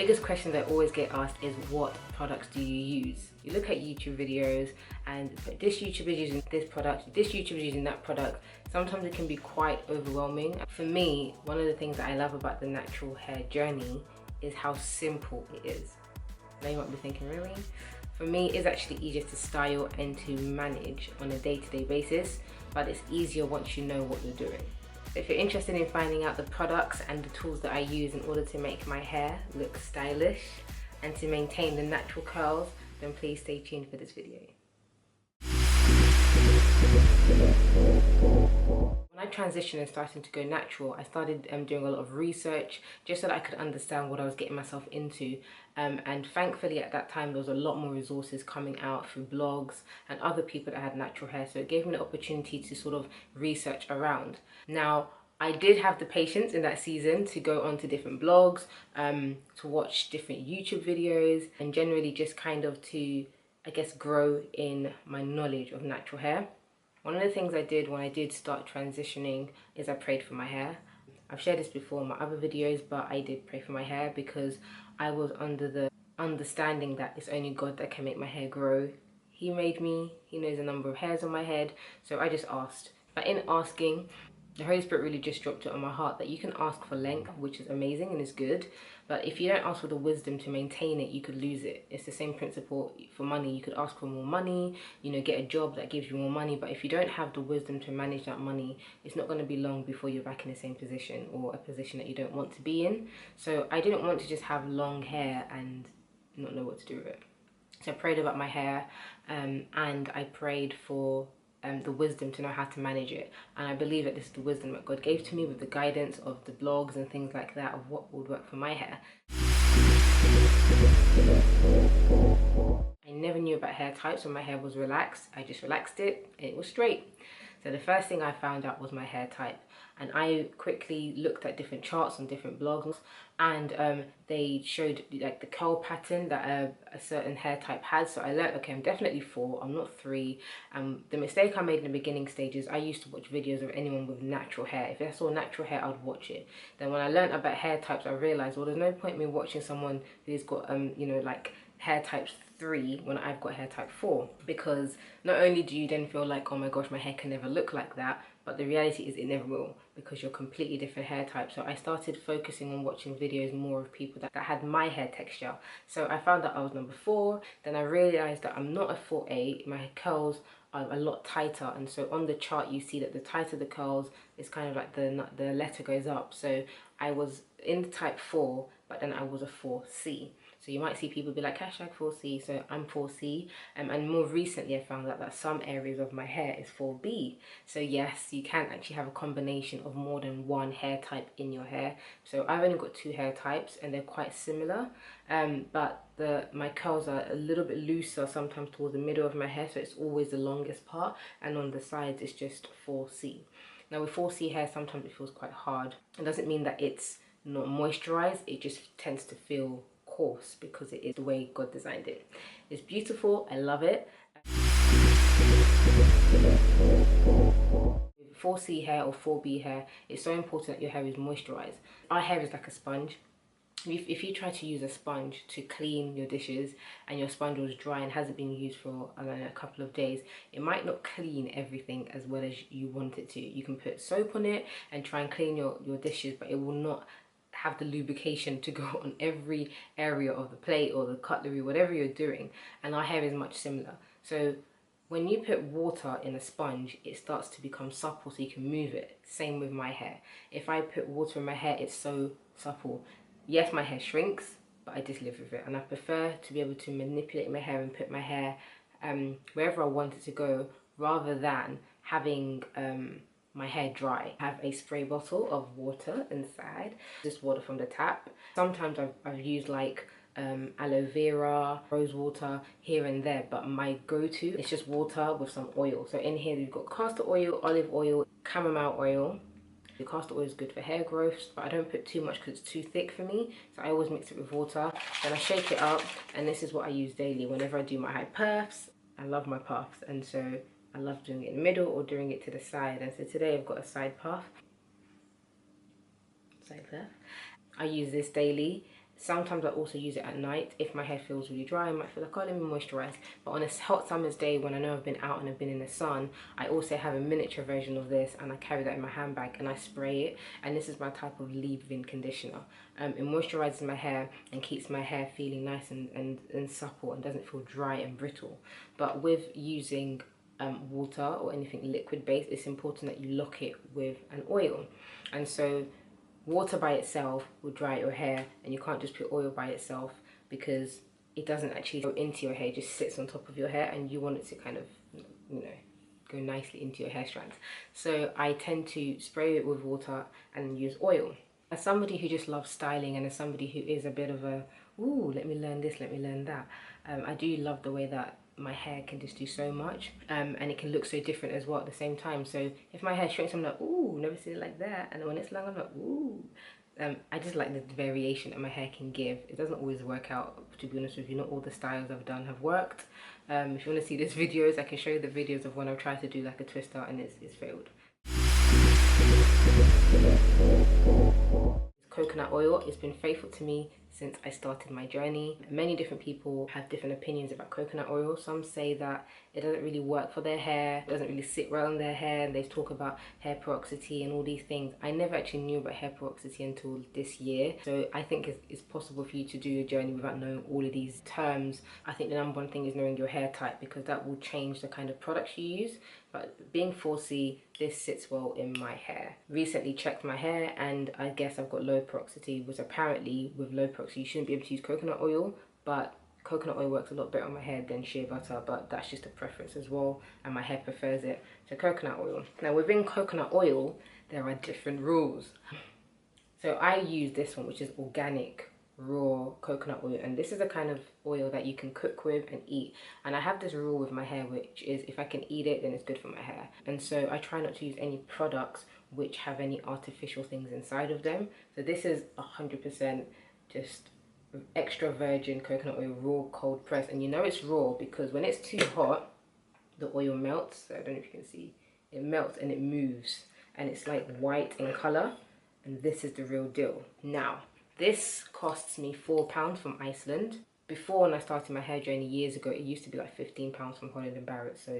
biggest question that I always get asked is, what products do you use? You look at YouTube videos and this YouTuber is using this product, this YouTuber is using that product. Sometimes it can be quite overwhelming. For me, one of the things that I love about the natural hair journey is how simple it is. Now you might be thinking, really? For me, it's actually easier to style and to manage on a day-to-day basis, but it's easier once you know what you're doing. If you're interested in finding out the products and the tools that I use in order to make my hair look stylish and to maintain the natural curls, then please stay tuned for this video. When I transitioned and started to go natural, I started doing a lot of research just so that I could understand what I was getting myself into. And thankfully at that time there was a lot more resources coming out through blogs and other people that had natural hair, so it gave me the opportunity to sort of research around. Now, I did have the patience in that season to go onto different blogs, to watch different YouTube videos, and generally just kind of to, I guess, grow in my knowledge of natural hair. One of the things I did when I did start transitioning is I prayed for my hair. I've shared this before in my other videos, but I did pray for my hair because I was under the understanding that it's only God that can make my hair grow. He made me, he knows the number of hairs on my head, so I just asked. But in asking, the Holy Spirit really just dropped it on my heart that you can ask for length, which is amazing and is good, but if you don't ask for the wisdom to maintain it, you could lose it. It's the same principle for money. You could ask for more money, you know, get a job that gives you more money, but if you don't have the wisdom to manage that money, it's not going to be long before you're back in the same position, or a position that you don't want to be in. So I didn't want to just have long hair and not know what to do with it. So I prayed about my hair, and I prayed for the wisdom to know how to manage it, and I believe that this is the wisdom that God gave to me with the guidance of the blogs and things like that of what would work for my hair. I never knew about hair types when my hair was relaxed. I just relaxed it and it was straight. So the first thing I found out was my hair type, and I quickly looked at different charts on different blogs, and they showed like the curl pattern that a certain hair type has. So I learned, okay, I'm definitely 4, I'm not 3. The mistake I made in the beginning stages, I used to watch videos of anyone with natural hair. If I saw natural hair, I'd watch it. Then when I learned about hair types, I realized, well, there's no point in me watching someone who's got you know, like hair types 3 when I've got hair type 4, because not only do you then feel like, oh my gosh, my hair can never look like that, but the reality is it never will, because you're completely different hair type. So I started focusing on watching videos more of people that had my hair texture. So I found that I was number 4. Then I realized that I'm not a 4A. My curls are a lot tighter, and so on the chart you see that the tighter the curls, it's kind of like the letter goes up. So I was in type 4, but then I was a 4C. So you might see people be like hashtag 4C, so I'm 4C. And more recently I found out that some areas of my hair is 4B. So yes, you can actually have a combination of more than one hair type in your hair. So I've only got 2 hair types and they're quite similar, but my curls are a little bit looser sometimes towards the middle of my hair, so it's always the longest part, and on the sides it's just 4C. Now with 4C hair, sometimes it feels quite hard. It doesn't mean that it's not moisturized, it just tends to feel coarse because it is the way God designed it. It's beautiful, I love it. 4C hair or 4B hair, it's so important that your hair is moisturized. Our hair is like a sponge. If you try to use a sponge to clean your dishes and your sponge was dry and hasn't been used for, I don't know, a couple of days, it might not clean everything as well as you want it to. You can put soap on it and try and clean your dishes, but it will not have the lubrication to go on every area of the plate or the cutlery, whatever you're doing. And our hair is much similar. So when you put water in a sponge, it starts to become supple so you can move it. Same with my hair. If I put water in my hair, it's so supple. Yes, my hair shrinks, but I just live with it. And I prefer to be able to manipulate my hair and put my hair wherever I want it to go, rather than having my hair dry. I have a spray bottle of water inside, just water from the tap. Sometimes I've used like aloe vera, rose water here and there, but my go-to is just water with some oil. So in here we've got castor oil, olive oil, chamomile oil. The castor oil is good for hair growth, but I don't put too much because it's too thick for me. So I always mix it with water. Then I shake it up, and this is what I use daily whenever I do my high puffs. I love my puffs, and so I love doing it in the middle or doing it to the side. And so today I've got a side puff. Side puff. I use this daily. Sometimes I also use it at night. If my hair feels really dry, I might feel like, oh, let me moisturize. But on a hot summer's day, when I know I've been out and I've been in the sun, I also have a miniature version of this, and I carry that in my handbag and I spray it. And this is my type of leave-in conditioner. It moisturizes my hair and keeps my hair feeling nice and supple and doesn't feel dry and brittle. But with using water or anything liquid based, it's important that you lock it with an oil. And so water by itself will dry your hair, and you can't just put oil by itself because it doesn't actually go into your hair, it just sits on top of your hair, and you want it to kind of, you know, go nicely into your hair strands. So I tend to spray it with water and use oil. As somebody who just loves styling, and as somebody who is a bit of a, ooh, let me learn this, let me learn that, I do love the way that my hair can just do so much, and it can look so different as well at the same time. So if my hair shrinks, I'm like, ooh, never seen it like that. And then when it's long, I'm like, ooh. I just like the variation that my hair can give. It doesn't always work out, to be honest with you. Not all the styles I've done have worked. If you want to see these videos, I can show you the videos of when I've tried to do like a twist out and it's failed. Coconut oil, it's been faithful to me since I started my journey. Many different people have different opinions about coconut oil. Some say that it doesn't really work for their hair, it doesn't really sit well on their hair, and they talk about hair porosity and all these things. I never actually knew about hair porosity until this year, so I think it's possible for you to do your journey without knowing all of these terms. I think the number one thing is knowing your hair type, because that will change the kind of products you use. But being 4C, this sits well in my hair. Recently checked my hair, and I guess I've got low porosity, which apparently with low porosity you shouldn't be able to use coconut oil, but coconut oil works a lot better on my hair than shea butter, but that's just a preference as well, and my hair prefers it to coconut oil. Now within coconut oil, there are different rules. So I use this one, which is organic raw coconut oil, and this is a kind of oil that you can cook with and eat. And I have this rule with my hair, which is if I can eat it, then it's good for my hair. And so I try not to use any products which have any artificial things inside of them. So this is 100% just extra virgin coconut oil, raw, cold pressed. And you know it's raw because when it's too hot, the oil melts. So I don't know if you can see, it melts and it moves, and it's like white in color. And this is the real deal. Now this costs me £4 from Iceland. Before, when I started my hair journey years ago, it used to be like £15 from Holland & Barrett. So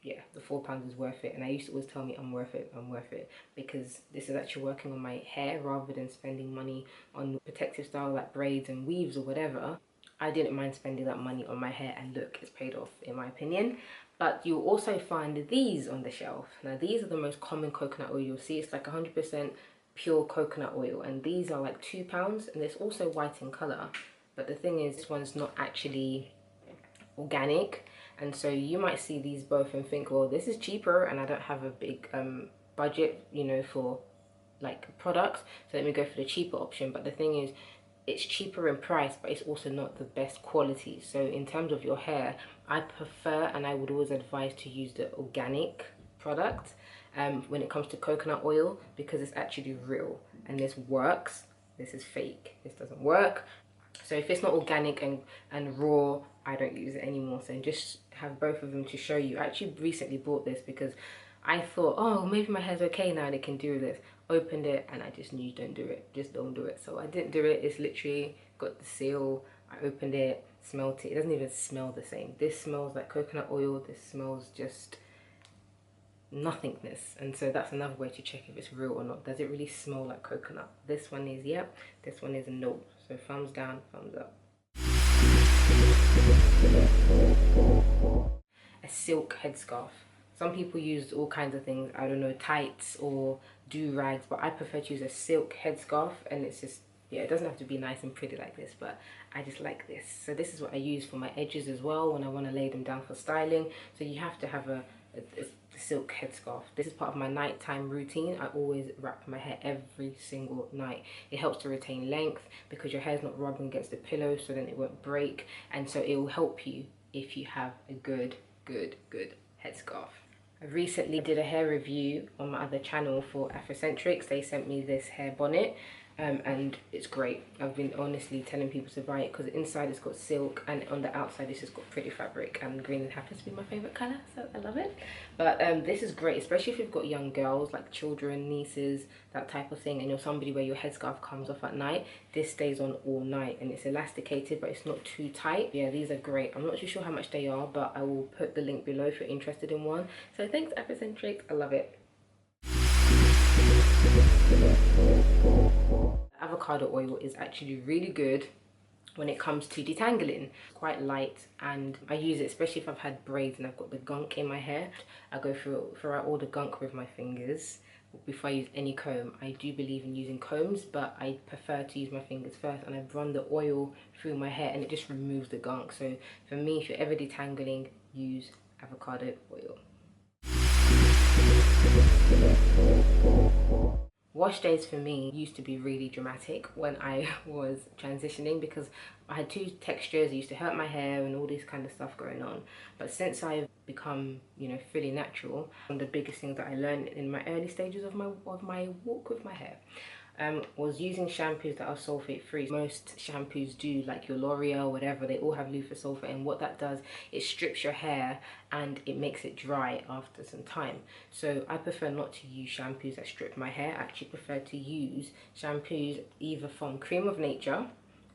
yeah, the £4 is worth it. And I used to always tell me I'm worth it, because this is actually working on my hair rather than spending money on protective style like braids and weaves or whatever. I didn't mind spending that money on my hair, and look, it's paid off in my opinion. But you'll also find these on the shelf. Now these are the most common coconut oil you'll see. It's like 100% pure coconut oil, and these are like £2, and it's also white in color. But the thing is, this one's not actually organic, and so you might see these both and think, well, this is cheaper and I don't have a big budget, you know, for like products, so let me go for the cheaper option. But the thing is, it's cheaper in price, but it's also not the best quality. So in terms of your hair, I prefer, and I would always advise, to use the organic product when it comes to coconut oil, because it's actually real and this works. This is fake, this doesn't work. So if it's not organic and raw, I don't use it anymore. So just have both of them to show you. I actually recently bought this because I thought, oh, maybe my hair's okay now and it can do this. Opened it and I just knew, don't do it, just don't do it. So I didn't do it. It's literally got the seal. I opened it, smelled it. It doesn't even smell the same. This smells like coconut oil. This smells just nothingness. And so that's another way to check if it's real or not. Does it really smell like coconut? This one is yep, this one is a no. So thumbs down, thumbs up. A silk headscarf. Some people use all kinds of things, I don't know, tights or do-rags, but I prefer to use a silk headscarf, and it's just, yeah, it doesn't have to be nice and pretty like this, but I just like this. So this is what I use for my edges as well when I want to lay them down for styling. So you have to have a silk headscarf. This is part of my nighttime routine. I always wrap my hair every single night. It helps to retain length because your hair's not rubbing against the pillow, so then it won't break, and so it will help you if you have a good headscarf. I recently did a hair review on my other channel for Afrocentrics. They sent me this hair bonnet. and it's great. I've been honestly telling people to buy it because inside it's got silk and on the outside it's just got pretty fabric, and green happens to be my favorite color, so I love it. But this is great, especially if you've got young girls, like children, nieces, that type of thing, and you're somebody where your headscarf comes off at night. This stays on all night, and it's elasticated but it's not too tight. Yeah, these are great. I'm not too sure how much they are, but I will put the link below if you're interested in one. So thanks Epicentric, I love it. Avocado oil is actually really good when it comes to detangling. It's quite light, and I use it especially if I've had braids and I've got the gunk in my hair. I go throughout all the gunk with my fingers before I use any comb. I do believe in using combs, but I prefer to use my fingers first, and I run the oil through my hair and it just removes the gunk. So for me, if you're ever detangling, use avocado oil. Wash days for me used to be really dramatic when I was transitioning, because I had two textures. It used to hurt my hair and all this kind of stuff going on. But since I've become, you know, fully natural, one of the biggest things that I learned in my early stages of my walk with my hair was using shampoos that are sulfate free. Most shampoos do, like your L'Oreal, whatever, they all have loofah sulfate, and what that does, it strips your hair and it makes it dry after some time. So I prefer not to use shampoos that strip my hair. I actually prefer to use shampoos either from Cream of Nature,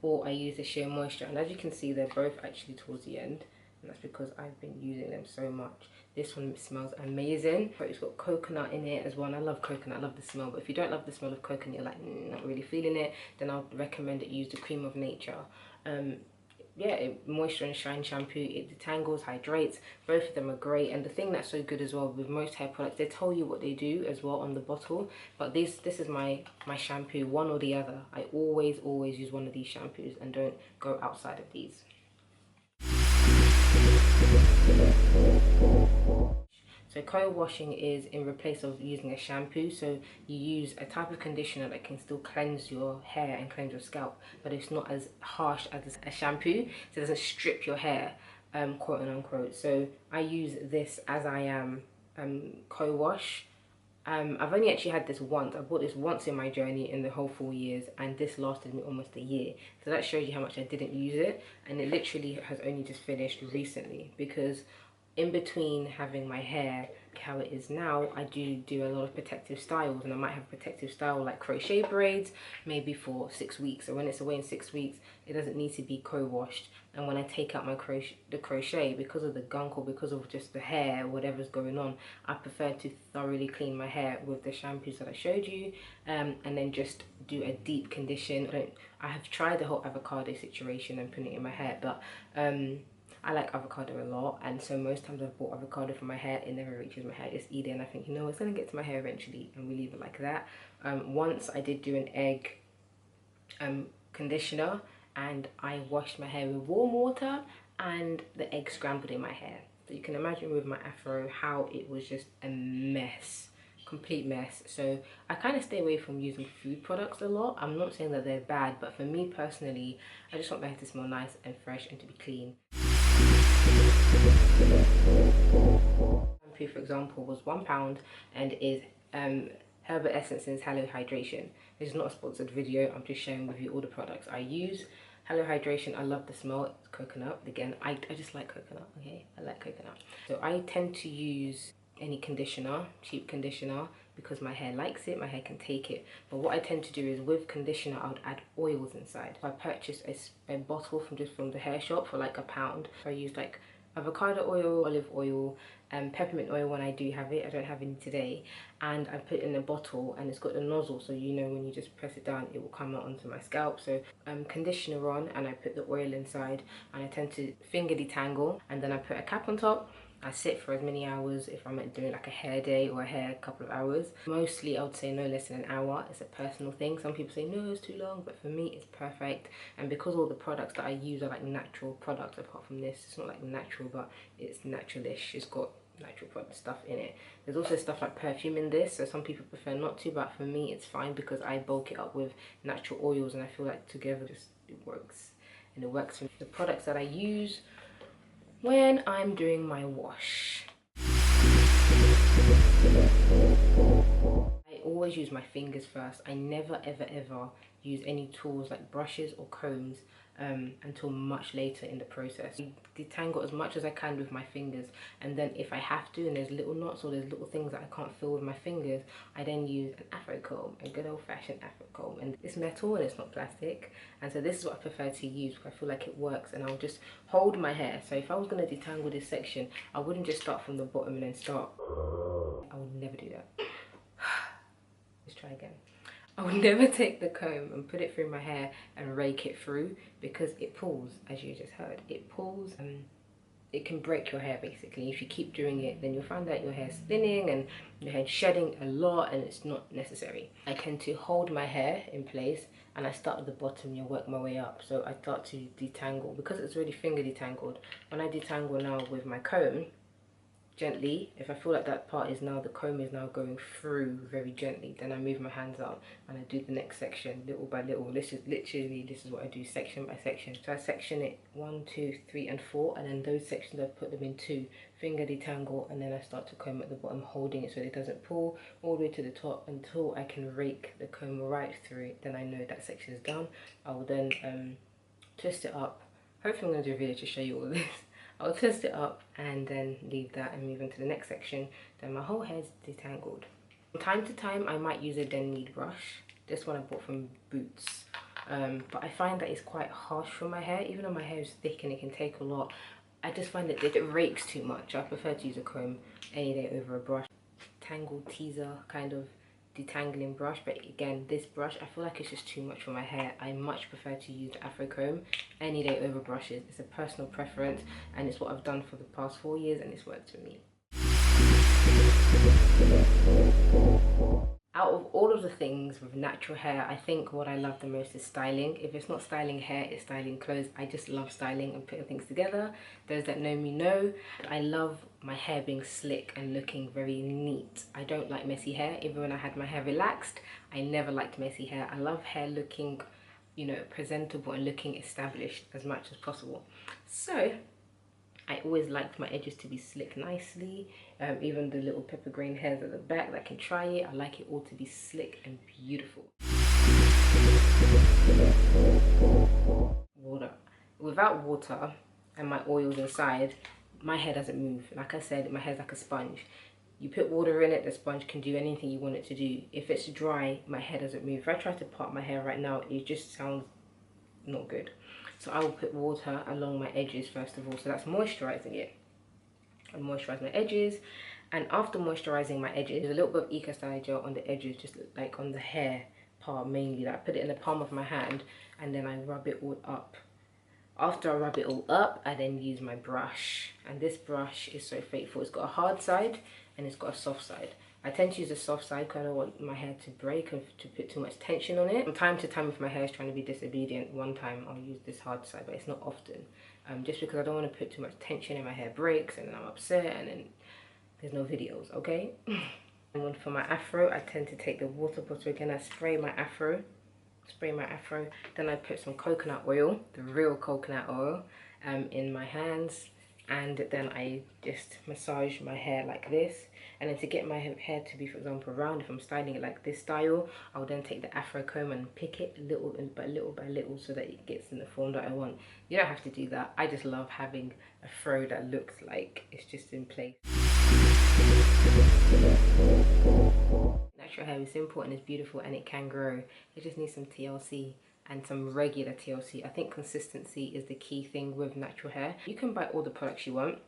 or I use the Sheer Moisture, and as you can see, they're both actually towards the end, and that's because I've been using them so much. This one smells amazing, but it's got coconut in it as well, and I love coconut, I love the smell. But if you don't love the smell of coconut, you're like not really feeling it, then I'll recommend that you use the Cream of Nature. Yeah, it moisture and shine shampoo, it detangles, hydrates. Both of them are great, and the thing that's so good as well with most hair products, they tell you what they do as well on the bottle. But this is my shampoo, one or the other. I always use one of these shampoos and don't go outside of these. So co-washing is in replace of using a shampoo. So you use a type of conditioner that can still cleanse your hair and cleanse your scalp, but it's not as harsh as a shampoo, so it doesn't strip your hair, quote unquote. So I use this As I Am co-wash. I've only actually had this once. I bought this once in my journey in the whole 4 years, and this lasted me almost a year. So that shows you how much I didn't use it, and it literally has only just finished recently, because in between having my hair how it is now, I do a lot of protective styles, and I might have a protective style like crochet braids maybe for 6 weeks. So when it's away in 6 weeks, it doesn't need to be co-washed. And when I take out my crochet, because of the gunk or because of just the hair, whatever's going on, I prefer to thoroughly clean my hair with the shampoos that I showed you, and then just do a deep condition. I have tried the whole avocado situation and putting it in my hair, but I like avocado a lot, and so most times I've bought avocado for my hair, it never reaches my hair. It's either, and I think, you know, it's gonna get to my hair eventually, and we leave it like that. Once I did do an egg conditioner, and I washed my hair with warm water, and the egg scrambled in my hair. So you can imagine with my afro how it was just a mess, complete mess. So I kind of stay away from using food products a lot. I'm not saying that they're bad, but for me personally, I just want my hair to smell nice and fresh and to be clean. Shampoo, for example, was £1 and is Herbal Essence's Hello Hydration. This is not a sponsored video, I'm just sharing with you all the products I use. Hello Hydration, I love the smell. It's coconut. Again, I just like coconut, okay? I like coconut. So I tend to use any conditioner, cheap conditioner, because my hair likes it, my hair can take it. But what I tend to do is with conditioner, I would add oils inside. I purchased a bottle from the hair shop for like £1. So I used like avocado oil, olive oil, peppermint oil when I do have it. I don't have any today. And I put it in a bottle, and it's got a nozzle, so you know when you just press it down, it will come out onto my scalp. So conditioner on, and I put the oil inside, and I tend to finger detangle, and then I put a cap on top. I sit for as many hours if I'm doing like a hair day or a hair couple of hours. Mostly I would say no less than an hour. It's a personal thing. Some people say no, it's too long, but for me it's perfect. And because all the products that I use are like natural products, apart from this, it's not like natural, but it's naturalish. It's got natural product stuff in it. There's also stuff like perfume in this, so some people prefer not to, but for me it's fine because I bulk it up with natural oils, and I feel like together just it works. And it works for me. The products that I use when I'm doing my wash, I always use my fingers first. I never ever use any tools like brushes or combs until much later in the process. I detangle as much as I can with my fingers, and then if I have to and there's little knots or there's little things that I can't feel with my fingers, I then use an afro comb, a good old-fashioned afro comb. And it's metal and it's not plastic, and so this is what I prefer to use because I feel like it works. And I'll just hold my hair. So if I was going to detangle this section, I wouldn't just start from the bottom and then start. I would never do that. Let's try again. I would never take the comb and put it through my hair and rake it through, because it pulls, as you just heard. It pulls and it can break your hair basically. If you keep doing it, then you'll find that your hair's thinning and your hair's shedding a lot, and it's not necessary. I tend to hold my hair in place and I start at the bottom and work my way up. So I start to detangle because it's already finger detangled. When I detangle now with my comb, gently, if I feel like that part is now, the comb is now going through very gently, then I move my hands up and I do the next section little by little. This is what I do, section by section. So I section it 1, 2, 3 and 4, and then those sections I put them in 2, finger detangle, and then I start to comb at the bottom, holding it so it doesn't pull all the way to the top until I can rake the comb right through it. Then I know that section is done. I will then twist it up. Hopefully I'm going to do a video to show you all this. I'll twist it up and then leave that and move into the next section. Then my whole hair's detangled. From time to time, I might use a Denmead brush. This one I bought from Boots. But I find that it's quite harsh for my hair. Even though my hair is thick and it can take a lot, I just find that it rakes too much. I prefer to use a comb any day over a brush. Tangle teaser kind of detangling brush, but again, this brush, I feel like it's just too much for my hair. I much prefer to use the afro comb any day over brushes. It's a personal preference, and it's what I've done for the past 4 years, and it's worked for me. Out of all of the things with natural hair, I think what I love the most is styling. If it's not styling hair, it's styling clothes. I just love styling and putting things together. Those that know me know I love my hair being slick and looking very neat. I don't like messy hair. Even when I had my hair relaxed, I never liked messy hair. I love hair looking, you know, presentable and looking established as much as possible. So I always liked my edges to be slick nicely. Even the little pepper grain hairs at the back that can try it, I like it all to be slick and beautiful. Water. Without water and my oils inside, my hair doesn't move. Like I said, my hair's like a sponge. You put water in it, the sponge can do anything you want it to do. If it's dry, my hair doesn't move. If I try to part my hair right now, it just sounds not good. So I will put water along my edges first of all. So that's moisturizing it. I moisturize my edges, and after moisturizing my edges, there's a little bit of Eco Styler gel on the edges, just like on the hair part mainly. That I put it in the palm of my hand and then I rub it all up. After I rub it all up, I then use my brush, and this brush is so faithful. It's got a hard side and it's got a soft side. I tend to use the soft side because I don't want my hair to break and to put too much tension on it. From time to time, if my hair is trying to be disobedient, one time I'll use this hard side, but it's not often. Just because I don't want to put too much tension and my hair breaks and then I'm upset and then there's no videos, okay? And for my afro, I tend to take the water bottle again. I spray my afro. Then I put some coconut oil, the real coconut oil, in my hands. And then I just massage my hair like this. And then to get my hair to be, for example, round, if I'm styling it like this style, I'll then take the afro comb and pick it little by little so that it gets in the form that I want. You don't have to do that. I just love having a fro that looks like it's just in place. Natural hair is simple and it's beautiful and it can grow. It just needs some TLC. And some regular TLC. I think consistency is the key thing with natural hair. You can buy all the products you want,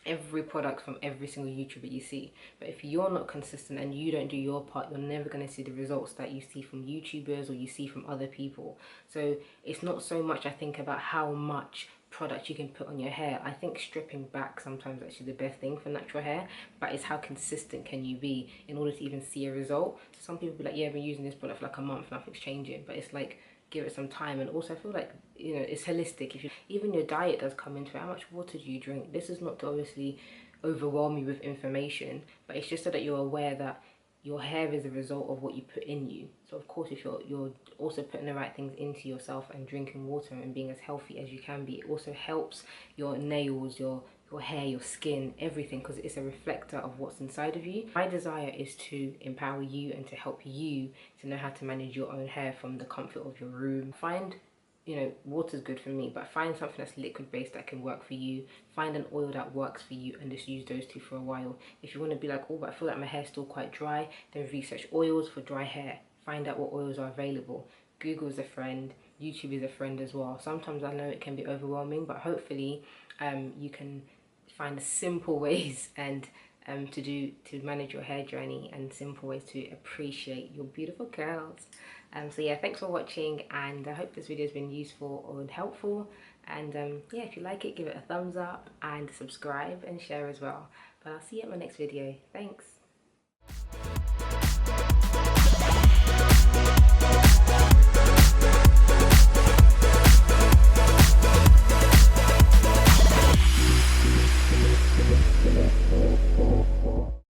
every product from every single YouTuber you see, but if you're not consistent and you don't do your part, you're never going to see the results that you see from YouTubers or you see from other people. So it's not so much, I think, about how much product you can put on your hair. I think stripping back sometimes actually the best thing for natural hair, but it's how consistent can you be in order to even see a result. Some people be like, yeah, I've been using this product for like a month, nothing's changing, but it's like, give it some time. And also I feel like, you know, it's holistic. If you, even your diet does come into it. How much water do you drink? This is not to obviously overwhelm you with information, but it's just so that you're aware that your hair is a result of what you put in you. So of course, if you're also putting the right things into yourself and drinking water and being as healthy as you can be, it also helps your nails, your your hair, your skin, everything, because it's a reflector of what's inside of you. My desire is to empower you and to help you to know how to manage your own hair from the comfort of your room. Find, you know, water's good for me, but find something that's liquid based that can work for you. Find an oil that works for you and just use those two for a while. If you want to be like, oh, but I feel like my hair's still quite dry, then research oils for dry hair. Find out what oils are available. Google is a friend, YouTube is a friend as well. Sometimes I know it can be overwhelming, but hopefully you can find simple ways and to manage your hair journey, and simple ways to appreciate your beautiful curls. So yeah, thanks for watching, and I hope this video has been useful or helpful. And yeah, if you like it, give it a thumbs up and subscribe and share as well. But I'll see you at my next video. Thanks.